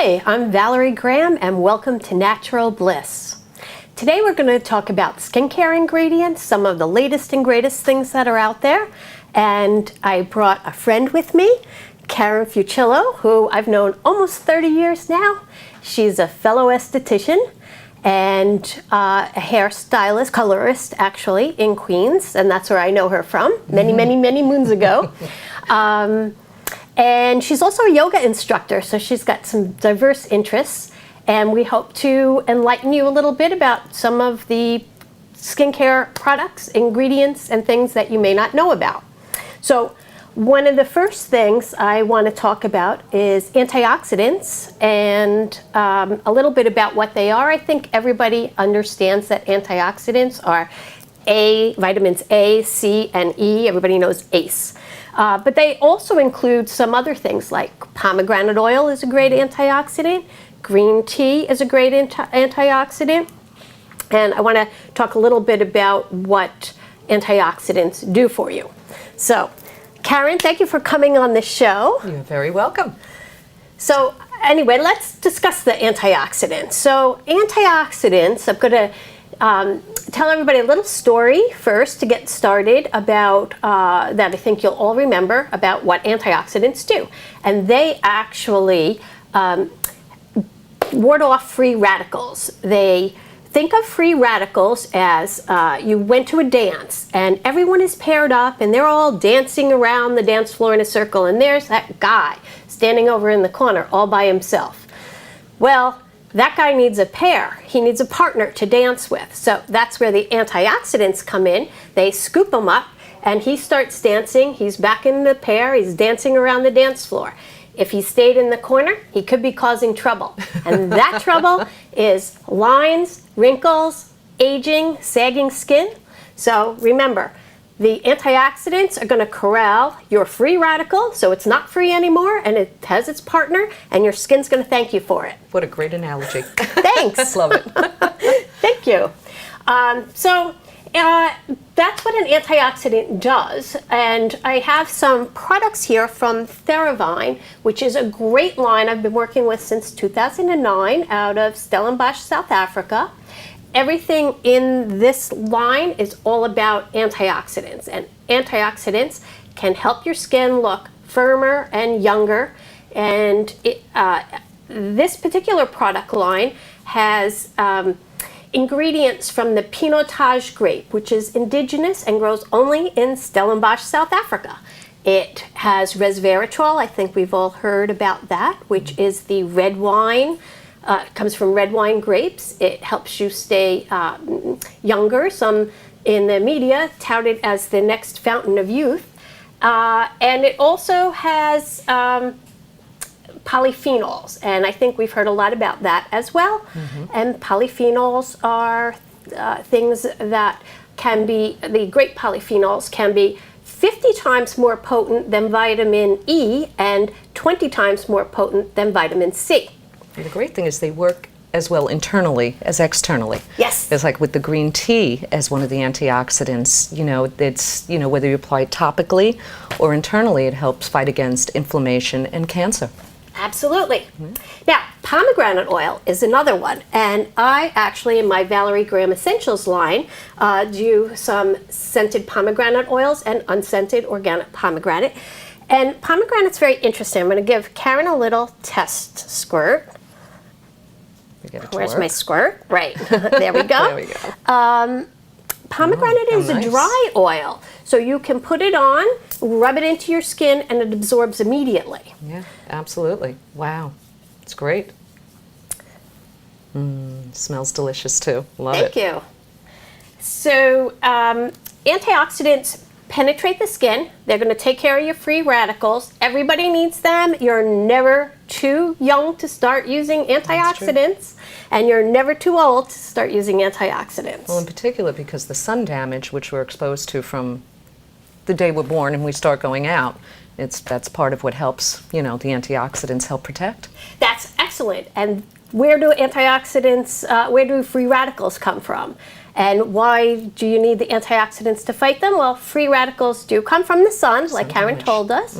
Hi, I'm Valerie Graham and welcome to Natural Bliss. Today we're going to talk about skincare ingredients, some of the latest and greatest things that are out there. And I brought a friend with me, Karen Fuccillo, who I've known almost 30 years now. She's a fellow esthetician and a hairstylist, colorist actually, in Queens, and that's where I know her from many moons ago. And she's also a yoga instructor, so she's got some diverse interests, and we hope to enlighten you a little bit about some of the skincare products, ingredients, and things that you may not know about. So one of the first things I want to talk about is antioxidants and a little bit about what they are. I think everybody understands that antioxidants are vitamins A, C, and E. Everybody knows ACE. But they also include some other things like pomegranate oil is a great antioxidant, green tea is a great antioxidant, and I want to talk a little bit about what antioxidants do for you. So, Karen, thank you for coming on the show. You're very welcome. So, anyway, let's discuss the antioxidants. So, antioxidants, I'm going to tell everybody a little story first to get started about that I think you'll all remember about what antioxidants do. And they actually ward off free radicals. They think of free radicals as you went to a dance and everyone is paired up and they're all dancing around the dance floor in a circle, and there's that guy standing over in the corner all by himself. Well, that guy needs a pair. He needs a partner to dance with. So that's where the antioxidants come in. They scoop him up and he starts dancing. He's back in the pair. He's dancing around the dance floor. If he stayed in the corner, he could be causing trouble. And that trouble is lines, wrinkles, aging, sagging skin. So remember, the antioxidants are going to corral your free radical, so it's not free anymore, and it has its partner, and your skin's going to thank you for it. What a great analogy. Thanks. Love it. Thank you. That's what an antioxidant does, and I have some products here from Theravine, which is a great line I've been working with since 2009 out of Stellenbosch, South Africa. Everything in this line is all about antioxidants, and antioxidants can help your skin look firmer and younger. And this particular product line has ingredients from the Pinotage grape, which is indigenous and grows only in Stellenbosch, South Africa. It has resveratrol, I think we've all heard about that, which is the red wine. It comes from red wine grapes. It helps you stay younger. Some in the media tout it as the next fountain of youth. And it also has polyphenols, and I think we've heard a lot about that as well. And polyphenols are things that can be, the great polyphenols can be 50 times more potent than vitamin E and 20 times more potent than vitamin C. And the great thing is they work as well internally as externally. Yes. It's like with the green tea as one of the antioxidants, it's, whether you apply it topically or internally, it helps fight against inflammation and cancer. Absolutely. Now, pomegranate oil is another one, and I actually, in my Valerie Graham Essentials line, do some scented pomegranate oils and unscented organic pomegranate. And pomegranate's very interesting. I'm going to give Karen a little test squirt. Where's my squirt? Right. There we go. There we go. Pomegranate is nice. a dry oil, so you can put it on, rub it into your skin, and it absorbs immediately. Yeah, absolutely. Wow. It's great. Smells delicious too. Love it. Thank you. So antioxidants penetrate the skin. They're going to take care of your free radicals. Everybody needs them. You're never too young to start using antioxidants, and you're never too old to start using antioxidants. Well, in particular because the sun damage, which we're exposed to from the day we're born and we start going out, that's part of what helps, the antioxidants help protect. That's excellent. And where do antioxidants, where do free radicals come from? And why do you need the antioxidants to fight them? Well, free radicals do come from the sun, like Karen told us.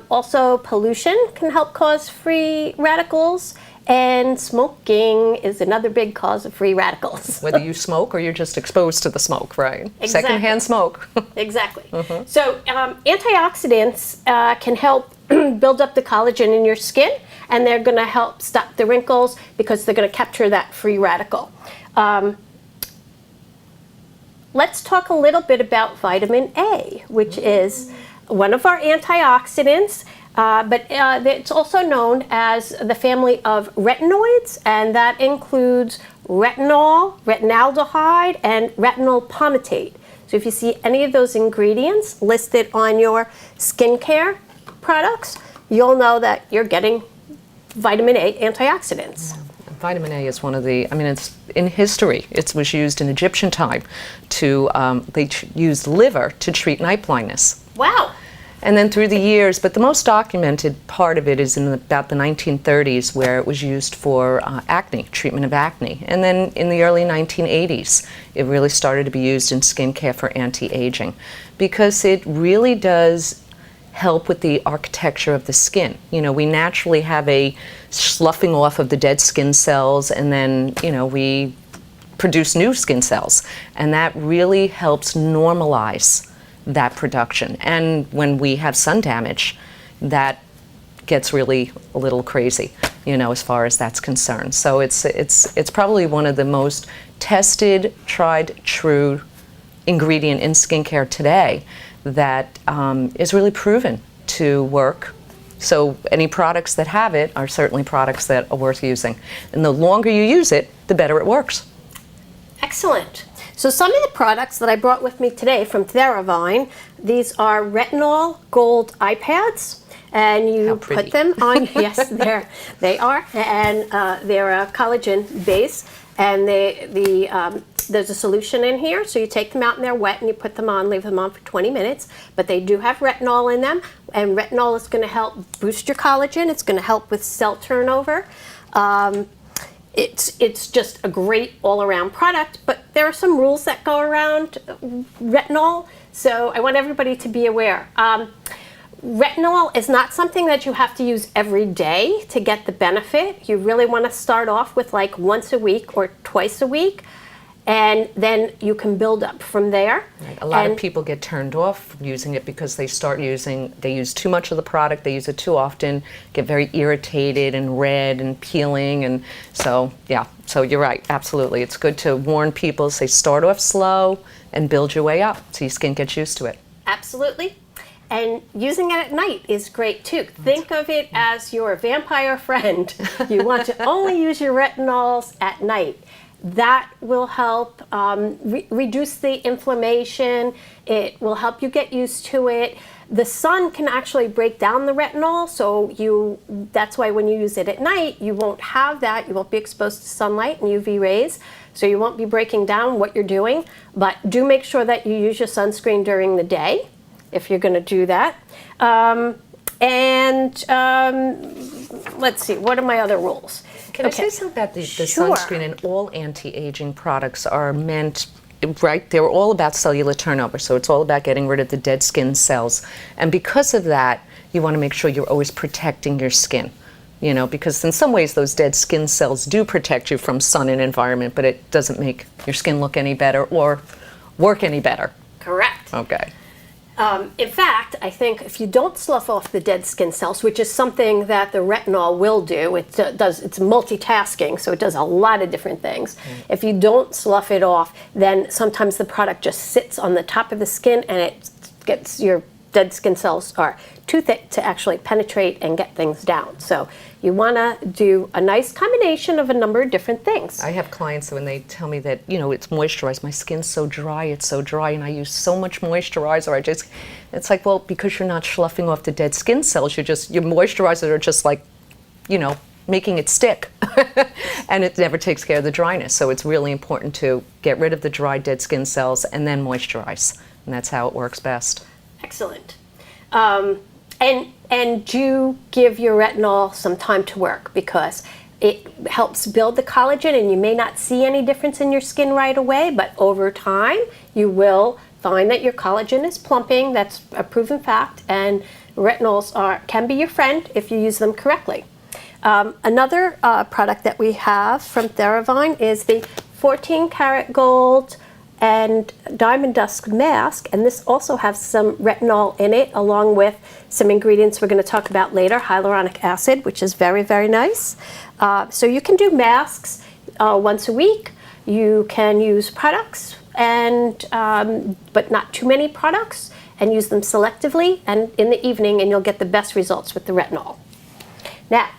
Also, pollution can help cause free radicals. And smoking is another big cause of free radicals. Whether you smoke or you're just exposed to the smoke, right? Exactly. Secondhand smoke. Exactly. So antioxidants can help build up the collagen in your skin, and they're going to help stop the wrinkles because they're going to capture that free radical. Let's talk a little bit about vitamin A, which is one of our antioxidants. But it's also known as the family of retinoids, and that includes retinol, retinaldehyde, and retinol palmitate. So if you see any of those ingredients listed on your skincare products, you'll know that you're getting vitamin A antioxidants. Vitamin A is one of the, I mean, it's in history. It was used in Egyptian time to, they used liver to treat night blindness. Wow. And then through the years, but the most documented part of it is in about the 1930s, where it was used for acne, treatment of acne. And then in the early 1980s, it really started to be used in skincare for anti-aging, because it really does help with the architecture of the skin. You know, we naturally have a sloughing off of the dead skin cells, and then, you know, we produce new skin cells. And that really helps normalize that production. And when we have sun damage, that gets really a little crazy, you know, as far as that's concerned. So it's probably one of the most tested, tried, true ingredient in skincare today that is really proven to work. So any products that have it are certainly products that are worth using. And the longer you use it, the better it works. Excellent. So some of the products that I brought with me today from Theravine, these are retinol gold eye pads, and you put them on. Yes, they are, and they're a collagen base, and there's a solution in here. So you take them out and they're wet, and you put them on, leave them on for 20 minutes. But they do have retinol in them, and retinol is going to help boost your collagen. It's going to help with cell turnover. It's just a great all-around product, but there are some rules that go around retinol, so I want everybody to be aware. Retinol is not something that you have to use every day to get the benefit. You really want to start off with like once a week or twice a week, and then you can build up from there. Right. A lot of people get turned off using it because they use too much of the product, they use it too often, get very irritated and red and peeling, and so, yeah, so you're right, absolutely. It's good to warn people, say start off slow and build your way up so your skin gets used to it. Absolutely. And using it at night is great too. Think of it as your vampire friend. You want to only use your retinols at night. That will help reduce the inflammation. It will help you get used to it. The sun can actually break down the retinol, so that's why when you use it at night, you won't have that. You won't be exposed to sunlight and UV rays, so you won't be breaking down what you're doing. But do make sure that you use your sunscreen during the day if you're going to do that. Let's see, what are my other rules? Can I say something about the sunscreen? And all anti-aging products are meant, right, they're all about cellular turnover, so it's all about getting rid of the dead skin cells. And because of that, you want to make sure you're always protecting your skin, you know, because in some ways those dead skin cells do protect you from sun and environment, but it doesn't make your skin look any better or work any better. Correct. Okay. In fact, I think if you don't slough off the dead skin cells, which is something that the retinol will do, it's multitasking, so it does a lot of different things. If you don't slough it off, then sometimes the product just sits on the top of the skin, and it gets your dead skin cells are too thick to actually penetrate and get things down. So you want to do a nice combination of a number of different things. I have clients when they tell me that, you know, it's moisturized, my skin's so dry, and I use so much moisturizer, it's like, well, because you're not sloughing off the dead skin cells, your moisturizers are just like, you know, making it stick. And it never takes care of the dryness. So it's really important to get rid of the dry dead skin cells and then moisturize. And that's how it works best. Excellent. And do give your retinol some time to work, because It helps build the collagen, and you may not see any difference in your skin right away, but over time you will find that your collagen is plumping. That's a proven fact, and retinols can be your friend if you use them correctly. Another product that we have from Theravine is the 14 karat gold and diamond dust mask, and this also has some retinol in it, along with some ingredients we're going to talk about later, hyaluronic acid, which is very, very nice. So you can do masks once a week. You can use products, and but not too many products, and use them selectively and in the evening, and you'll get the best results with the retinol. Now,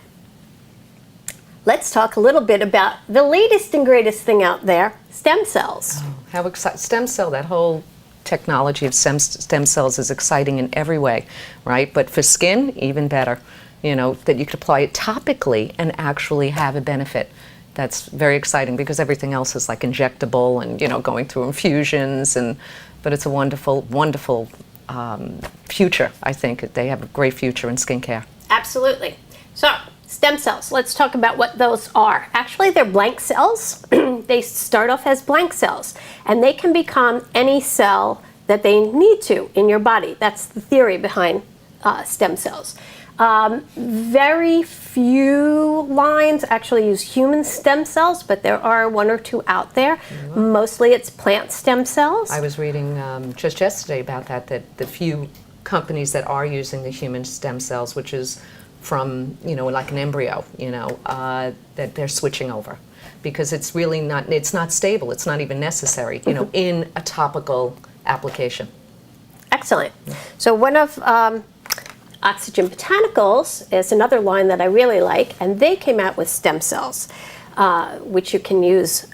let's talk a little bit about the latest and greatest thing out there, stem cells. Oh, how exciting. Stem cell, that whole technology of stem cells is exciting in every way, right? But for skin, even better, you know, that you could apply it topically and actually have a benefit. That's very exciting because everything else is like injectable and, you know, going through infusions, but it's a wonderful, wonderful future. I think they have a great future in skincare. Absolutely. So, stem cells, let's talk about what those are. Actually, they're blank cells. They start off as blank cells, and they can become any cell that they need to in your body. That's the theory behind stem cells. Very few lines actually use human stem cells, but there are one or two out there. Mm-hmm. Mostly it's plant stem cells. I was reading just yesterday about that the few companies that are using the human stem cells, which is from, you know, like an embryo, you know, that they're switching over because it's really not, it's not stable, it's not even necessary, you know, in a topical application. Excellent. So one of Oxygen Botanicals is another line that I really like, and they came out with stem cells, which you can use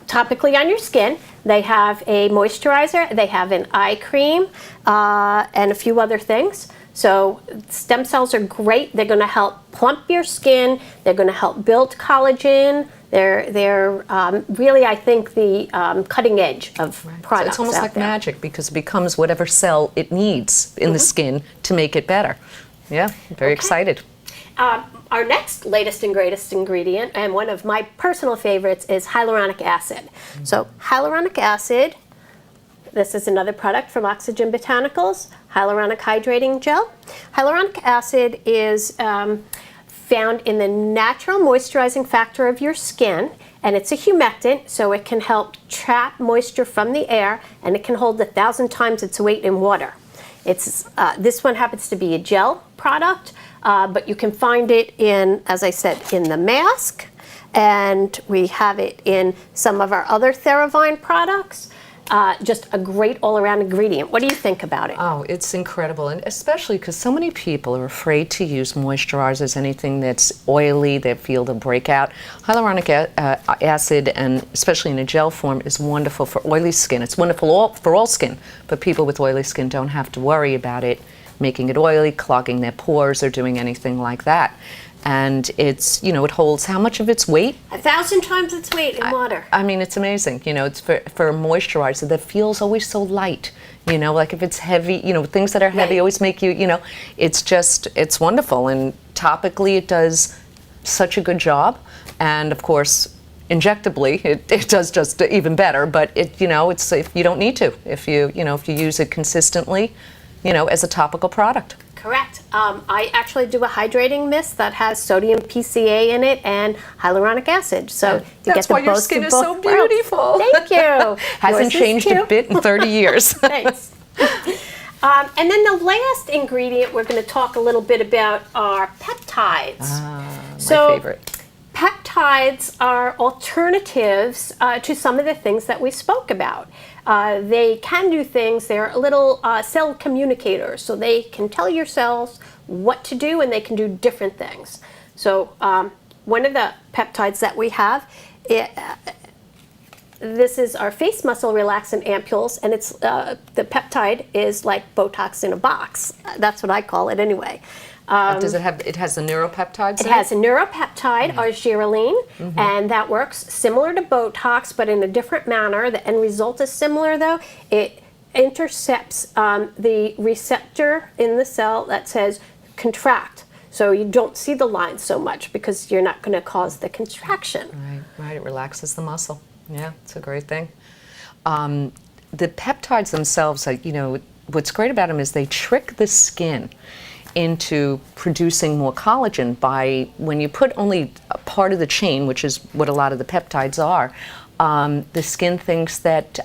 topically on your skin. They have a moisturizer, they have an eye cream, and a few other things. So stem cells are great. They're going to help plump your skin. They're going to help build collagen. They're really, I think, the cutting edge of products. So it's almost like magic because it becomes whatever cell it needs in the skin to make it better. Yeah, very excited. Our next latest and greatest ingredient, and one of my personal favorites, is hyaluronic acid. Mm-hmm. So hyaluronic acid, this is another product from Oxygen Botanicals, hyaluronic hydrating gel. Hyaluronic acid is found in the natural moisturizing factor of your skin, and it's a humectant, so it can help trap moisture from the air, and it can hold 1,000 times its weight in water. It's this one happens to be a gel product, but you can find it in, as I said, in the mask, and we have it in some of our other Theravine products. Just a great all-around ingredient. What do you think about it? Oh, it's incredible, and especially because so many people are afraid to use moisturizers, anything that's oily, they feel the breakout. Hyaluronic acid, and especially in a gel form, is wonderful for oily skin. It's wonderful for all skin, but people with oily skin don't have to worry about it making it oily, clogging their pores, or doing anything like that. And it's, you know, it holds how much of its weight? 1,000 times its weight in water. I mean, it's amazing. You know, it's for a moisturizer that feels always so light. You know, like if it's heavy, you know, things that are heavy always make you, you know, it's just, it's wonderful. And topically, it does such a good job. And of course, injectably, it does just even better. But it, you know, it's if you don't need to, if you use it consistently, you know, as a topical product. Correct. I actually do a hydrating mist that has sodium PCA in it and hyaluronic acid. So that's why your skin is so beautiful. Thank you. Hasn't changed a bit in 30 years. Thanks. And then the last ingredient we're going to talk a little bit about are peptides. My favorite. Peptides are alternatives to some of the things that we spoke about. They can do things, they're little cell communicators, so they can tell your cells what to do, and they can do different things. So one of the peptides that we have, this is our face muscle relaxant ampules, and it's the peptide is like Botox in a box. That's what I call it anyway. Does it have? It has the neuropeptides. It has a neuropeptide, arginine, and that works similar to Botox, but in a different manner. The end result is similar, though. It intercepts the receptor in the cell that says contract. So you don't see the lines so much because you're not going to cause the contraction. Right. It relaxes the muscle. Yeah, it's a great thing. The peptides themselves, what's great about them is they trick the skin into producing more collagen by, when you put only a part of the chain, which is what a lot of the peptides are, the skin thinks that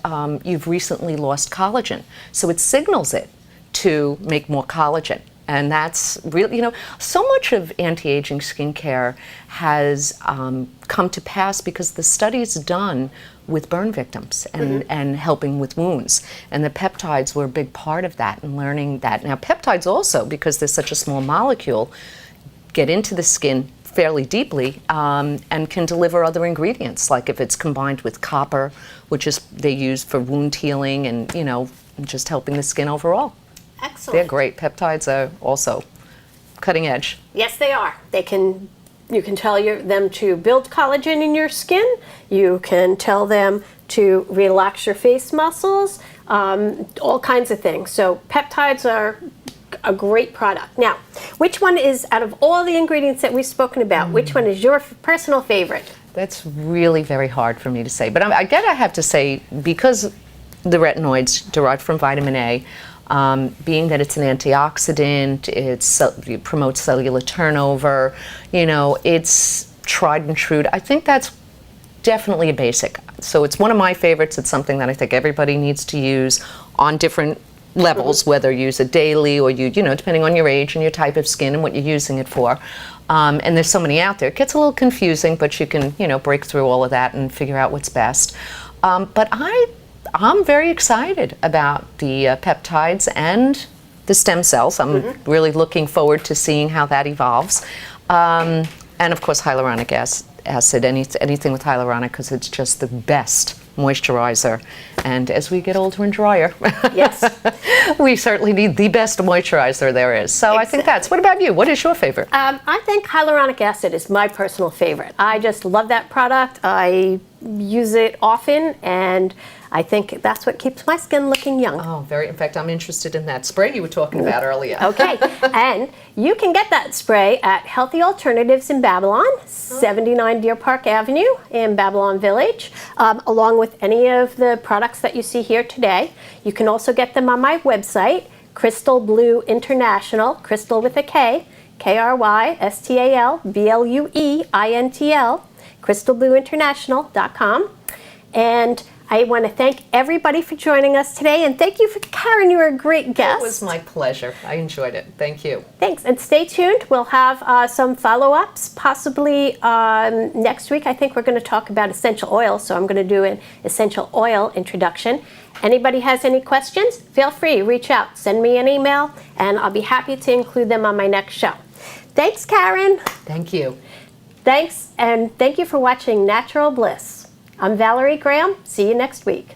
you've recently lost collagen. So it signals it to make more collagen. And that's really, so much of anti-aging skincare has come to pass because the studies done with burn victims and helping with wounds. And the peptides were a big part of that and learning that. Now, peptides also, because they're such a small molecule, get into the skin fairly deeply and can deliver other ingredients, like if it's combined with copper, which is they use for wound healing and, just helping the skin overall. Excellent. They're great. Peptides are also cutting edge. Yes, they are. You can tell them to build collagen in your skin. You can tell them to relax your face muscles, all kinds of things. So peptides are a great product. Now, which one is, out of all the ingredients that we've spoken about, which one is your personal favorite? That's really very hard for me to say. But I have to say, because the retinoids derived from vitamin A, being that it's an antioxidant, it promotes cellular turnover, it's tried and true. I think that's definitely a basic. So it's one of my favorites. It's something that I think everybody needs to use on different levels, whether you use it daily or depending on your age and your type of skin and what you're using it for. And there's so many out there. It gets a little confusing, but you can, break through all of that and figure out what's best. But I'm very excited about the peptides and the stem cells. I'm really looking forward to seeing how that evolves. And of course, hyaluronic acid, anything with hyaluronic, because it's just the best moisturizer. And as we get older and drier, yes, we certainly need the best moisturizer there is. So I think what about you? What is your favorite? I think hyaluronic acid is my personal favorite. I just love that product. I use it often, and I think that's what keeps my skin looking young. Oh, in fact, I'm interested in that spray you were talking about earlier. Okay, and you can get that spray at Healthy Alternatives in Babylon, 79 Deer Park Avenue in Babylon Village, along with any of the products that you see here today. You can also get them on my website, Crystal Blue International, Crystal with a K, KrystalBlueIntl, crystalblueinternational.com. And I want to thank everybody for joining us today, and thank you for Karen. You were a great guest. It was my pleasure. I enjoyed it. Thank you. Thanks, and stay tuned. We'll have some follow-ups, possibly next week. I think we're going to talk about essential oils, so I'm going to do an essential oil introduction. Anybody has any questions, feel free, reach out, send me an email, and I'll be happy to include them on my next show. Thanks, Karen. Thank you. Thanks, and thank you for watching Natural Bliss. I'm Valerie Graham. See you next week.